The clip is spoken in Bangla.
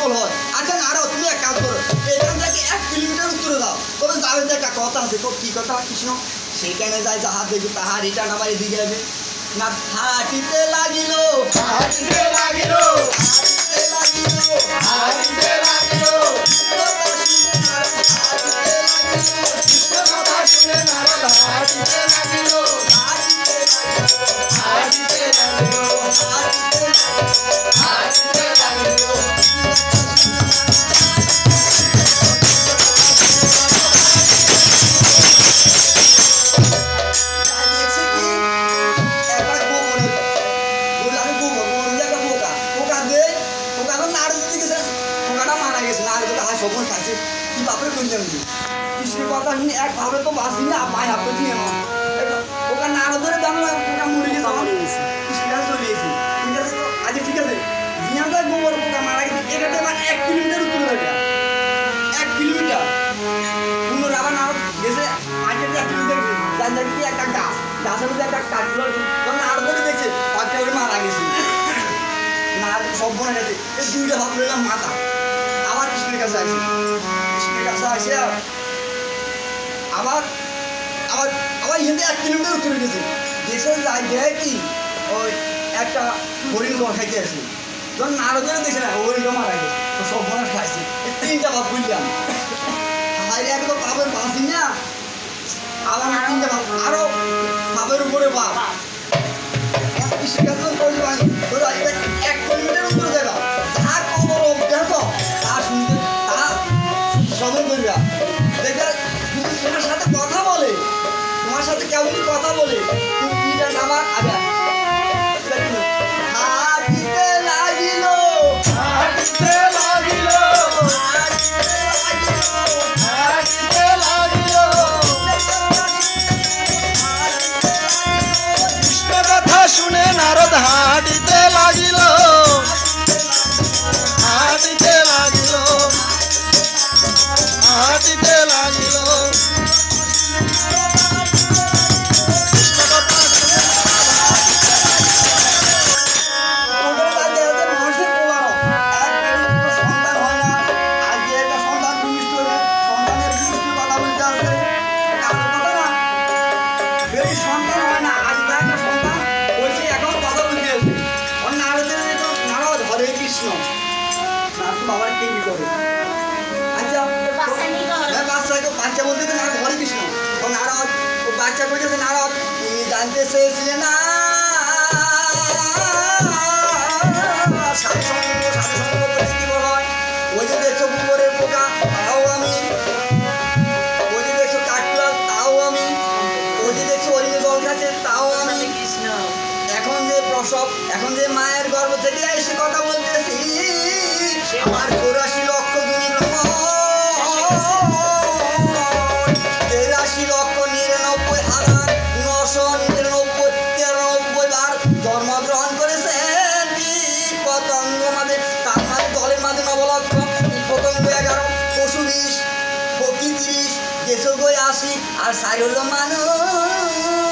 সফল হয়। আচ্ছা নারদ তুমি এক কাজ করো, এখান থেকে 1 কিলোমিটার উত্তরে যাও, তবে যাবে যে একটা কথা আছে, কি কথা কৃষ্ণ? সেখানে যায় যাহার দেখি তাহার রিটার্ন আমার এদিকে আসবে না। হাঁটিতে লাগিল হাঁটিতে লাগিল হাঁটিতে লাগিল হাঁটিতে লাগিল কথা শুনে নারদ হাঁটিতে লাগিল হাঁটিতে লাগিল হাঁটিতে লাগিল হাঁটিতে লাগিল। কৃষ্ণের কথা শুনে একভাবে তো বাঁচি না, মায় হাতে দিয়ে ওখানে নাড়া ধরে দাম মরে গেছে, কৃষ্ণের কাছে চলে গেছি। ঠিক আছে, আচ্ছা ঠিক আছে, জিয়াটা গোবর পোকা মারা গেছে, এটাতে আমার 1 কিলোমিটার উত্তরে যাবে, 1 কিলোমিটার পুনর আবার নাড়া গেছে, আগে 1 কিলোমিটার যান দেখি একটা গাছের মধ্যে একটা কাঠগুলো নাড়া ধরে দেখছে পাঁচটা মারা গেছে, না সব মনে গেছে। এই 2টা ভাব লইলাম মাথা, আবার কৃষ্ণের কাছে আসি, কৃষ্ণের কাছে আসে আবার আবার আবার এখান থেকে 1 কিলোমিটার উত্তরে গেছে, দেশে যাই দেয় কি ওই একটা হরিণ জল খাইতে আসি, যখন নারদের দেখে না হরিণটা মারা গেছে, তো সব মনে খাইছে। 3টা ভাব বুঝলাম, হাইরে এক তো পাবের বাঁচি না, আবার 3টা ভাব, আরো পাবের উপরে ভাব। কৃষ্ণের কাছে 1 কিলোমিটার উত্তরে যাবে, যা খবর দেখো তা শুনতে তা শ্রবণ করবে, দেখবে তোমার সাথে কথা বলে, তোমার সাথে কেমন কথা বলে, তুমি এটা যাবা আগে হাঁটিতে লাগিল হাঁটিতে লাগিল হাঁটিতে লাগিল কৃষ্ণ কথা শুনে নারদ হাঁটিতে লাগিল হাঁটিতে লাগিল হাঁটিতে লাগিল। বাবার কে কি করে? আচ্ছা বাচ্চা বলতে নারদ হরে কৃষ্ণ, ও নারদ ও বাচ্চা বলতেছে নারদ তুমি জানতে চেয়েছিলে না ওই যে দেখছো পুকুরের পোকা তাও আমি, ওই যে দেখছো কাঠুয়া তাও আমি, ওই যে দেখছো হরিণে জল খাচ্ছে তাও আমি, এখন যে প্রসব এখন যে মায়ের গর্ভ থেকে এসে কথা বলতেছি আমার 84 লক্ষ গুণী ব্রহ্মণ 83 লক্ষ 99,999 বার জন্মগ্রহণ করেছেন কীট পতঙ্গ মাঝে, তার মাঝে জলের মাঝে 9 লক্ষ, পতঙ্গ 11, পশু 20, পক্ষী 30, দেশ 80 আর 4 হলো মানুষ।